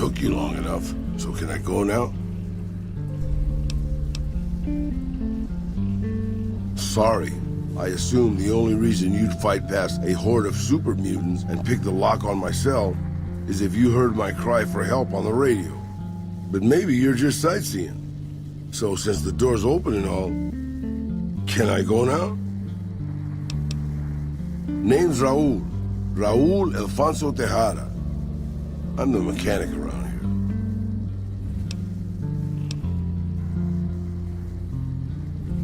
took you long enough, so can I go now? Sorry. I assumed the only reason you'd fight past a horde of super mutants and pick the lock on my cell is if you heard my cry for help on the radio. But maybe you're just sightseeing. So since the door's open and all, can I go now? Name's Raul. Raul Alfonso Tejada. I'm the mechanic around here.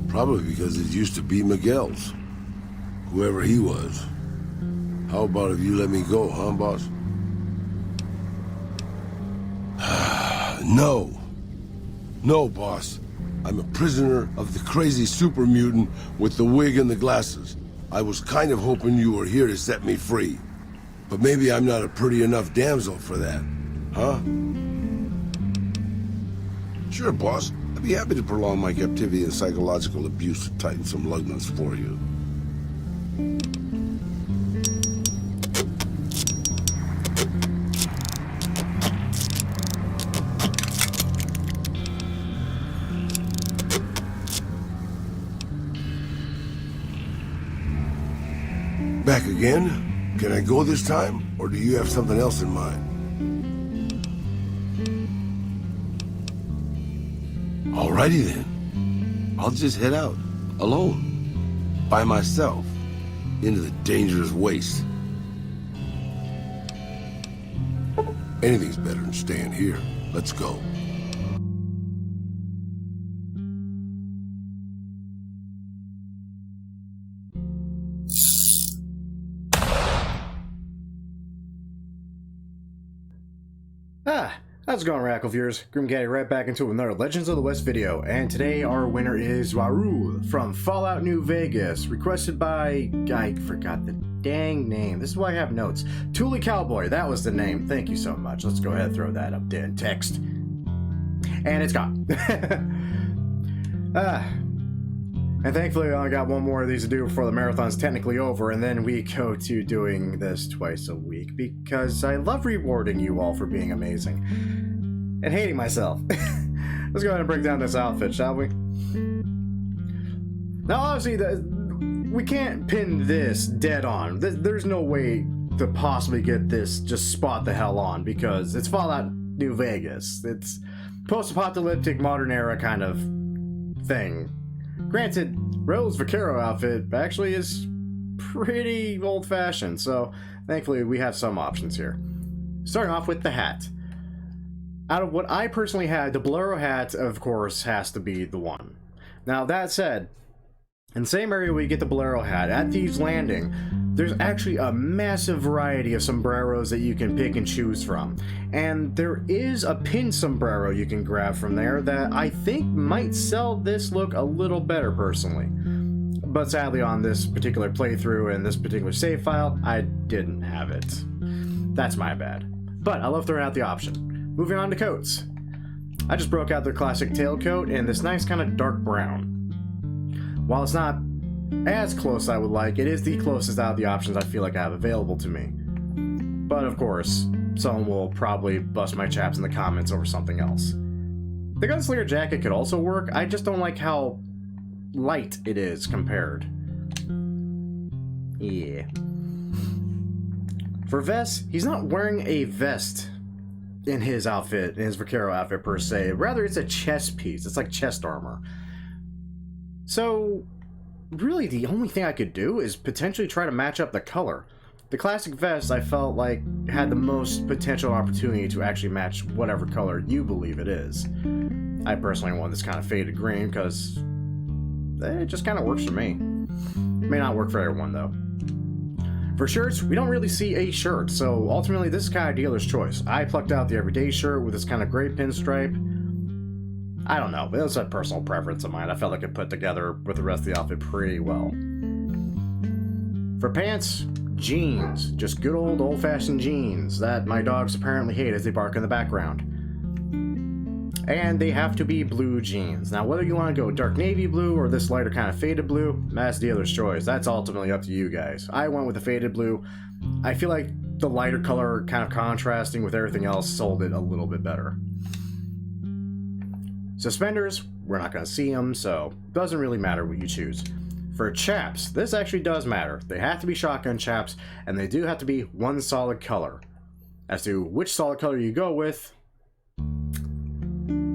Probably because it used to be Miguel's. Whoever he was. How about if you let me go, huh, boss? No. No, boss. I'm a prisoner of the crazy super mutant with the wig and the glasses. I was kind of hoping you were here to set me free. But maybe I'm not a pretty enough damsel for that. Huh? Sure, boss. I'd be happy to prolong my captivity and psychological abuse to tighten some lug nuts for you. Back again? Can I go this time, or do you have something else in mind? Alrighty then. I'll just head out, alone, by myself, into the dangerous waste. Anything's better than staying here. Let's go. How's it going, Rackle viewers? Grim Gaddy right back into another Legends of the West video, and today our winner is Raul from Fallout New Vegas, requested by... I forgot the dang name. This is why I have notes. Thule Cowboy, that was the name. Thank you so much. Let's go ahead and throw that up there in text. And it's gone. And thankfully I only got one more of these to do before the marathon's technically over, and then we go to doing this twice a week, because I love rewarding you all for being amazing. And hating myself. Let's go ahead and break down this outfit, shall we? Now, obviously, we can't pin this dead on. There's no way to possibly get this just spot the hell on, because it's Fallout New Vegas. It's post-apocalyptic, modern era kind of thing. Granted, Raul's Vaquero outfit actually is pretty old-fashioned, so thankfully we have some options here. Starting off with the hat. Out of what I personally had, the Bolero hat, of course, has to be the one. Now, that said, in the same area where you get the Bolero hat, at Thieves Landing, there's actually a massive variety of sombreros that you can pick and choose from. And there is a pin sombrero you can grab from there that I think might sell this look a little better, personally. But sadly, on this particular playthrough and this particular save file, I didn't have it. That's my bad. But I love throwing out the option. Moving on to coats. I just broke out their classic tailcoat in this nice kind of dark brown. While it's not as close as I would like, it is the closest out of the options I feel like I have available to me. But of course, someone will probably bust my chaps in the comments over something else. The gunslinger jacket could also work, I just don't like how light it is compared. Yeah. For vest, he's not wearing a vest in his outfit, in his Vaquero outfit per se. Rather, it's a chest piece. It's like chest armor. So, really the only thing I could do is potentially try to match up the color. The classic vest I felt like had the most potential opportunity to actually match whatever color you believe it is. I personally want this kind of faded green because it just kind of works for me. May not work for everyone though. For shirts, we don't really see a shirt, so ultimately this is kind of dealer's choice. I plucked out the everyday shirt with this kind of gray pinstripe. I don't know, but it was a personal preference of mine. I felt like it put together with the rest of the outfit pretty well. For pants, jeans. Just good old-fashioned jeans that my dogs apparently hate as they bark in the background. and they have to be blue jeans. Now, whether you want to go dark navy blue or this lighter kind of faded blue, that's dealer's choice. That's ultimately up to you guys. I went with the faded blue. I feel like the lighter color kind of contrasting with everything else sold it a little bit better. Suspenders, we're not going to see them, so it doesn't really matter what you choose. For chaps, this actually does matter. They have to be shotgun chaps, and they do have to be one solid color. As to which solid color you go with,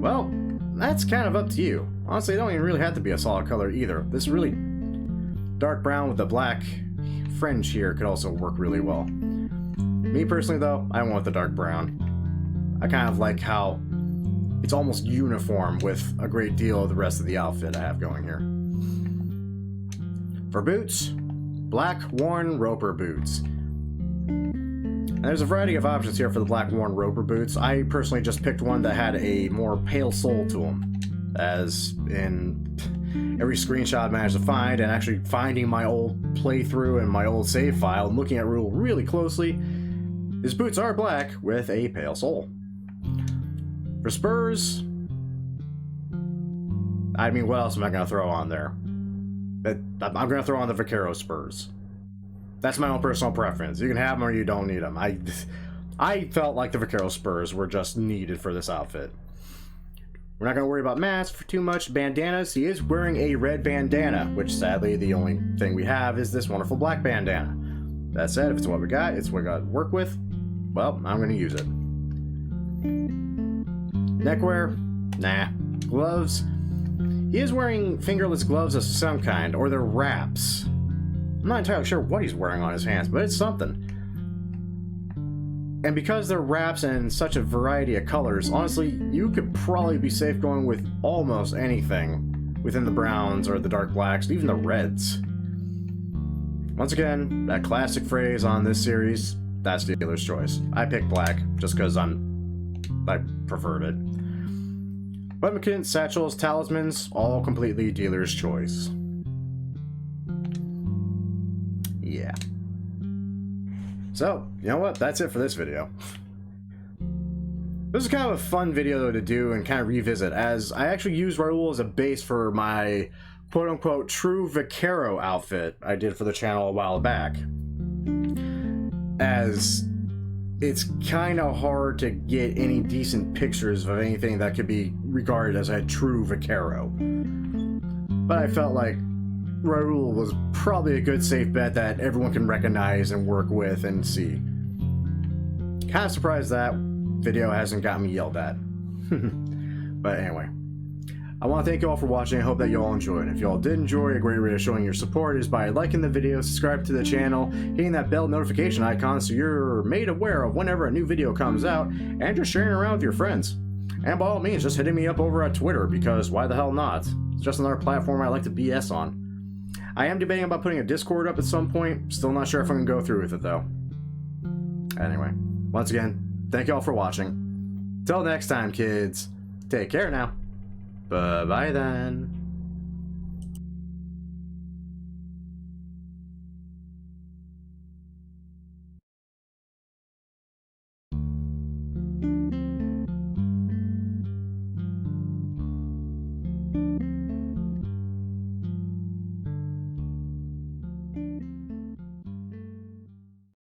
well, that's kind of up to you. Honestly, it don't even really have to be a solid color either. This really dark brown with the black fringe here could also work really well. Me personally though, I went with the dark brown. I kind of like how it's almost uniform with a great deal of the rest of the outfit I have going here. For boots, black worn roper boots. And there's a variety of options here for the black worn roper boots. I personally just picked one that had a more pale sole to them, as in every screenshot I managed to find, and actually finding my old playthrough and my old save file and looking at Raul really closely, his boots are black with a pale sole. For spurs, I mean, what else am I going to throw on there? I'm going to throw on the Vaquero spurs. That's my own personal preference. You can have them or you don't need them. I felt like the Vaquero spurs were just needed for this outfit. We're not going to worry about masks for too much. Bandanas, he is wearing a red bandana, which sadly the only thing we have is this wonderful black bandana. That said, if it's what we got, it's what we got to work with, well, I'm going to use it. Neckwear? Nah. Gloves? He is wearing fingerless gloves of some kind, or they're wraps. I'm not entirely sure what he's wearing on his hands, but it's something. And because they're wraps in such a variety of colors, honestly, you could probably be safe going with almost anything within the browns or the dark blacks, even the reds. Once again, that classic phrase on this series, that's dealer's choice. I picked black just because I preferred it. Button kits, satchels, talismans, all completely dealer's choice. Yeah. So, you know what? That's it for this video. This is kind of a fun video to do and kind of revisit, as I actually used Raul as a base for my quote-unquote true Vaquero outfit I did for the channel a while back. As it's kind of hard to get any decent pictures of anything that could be regarded as a true Vaquero. But I felt like Raul was probably a good safe bet that everyone can recognize and work with and see. Kind of surprised that video hasn't got me yelled at. But anyway, I want to thank you all for watching. I hope that you all enjoyed. If you all did enjoy, a great way of showing your support is by liking the video, subscribe to the channel, hitting that bell notification icon so you're made aware of whenever a new video comes out, and just sharing around with your friends. And by all means, just hitting me up over at Twitter, because why the hell not? It's just another platform I like to BS on. I am debating about putting a Discord up at some point. Still not sure if I can go through with it though. Anyway, once again, thank you all for watching. Till next time, kids, take care now. Bye-bye then.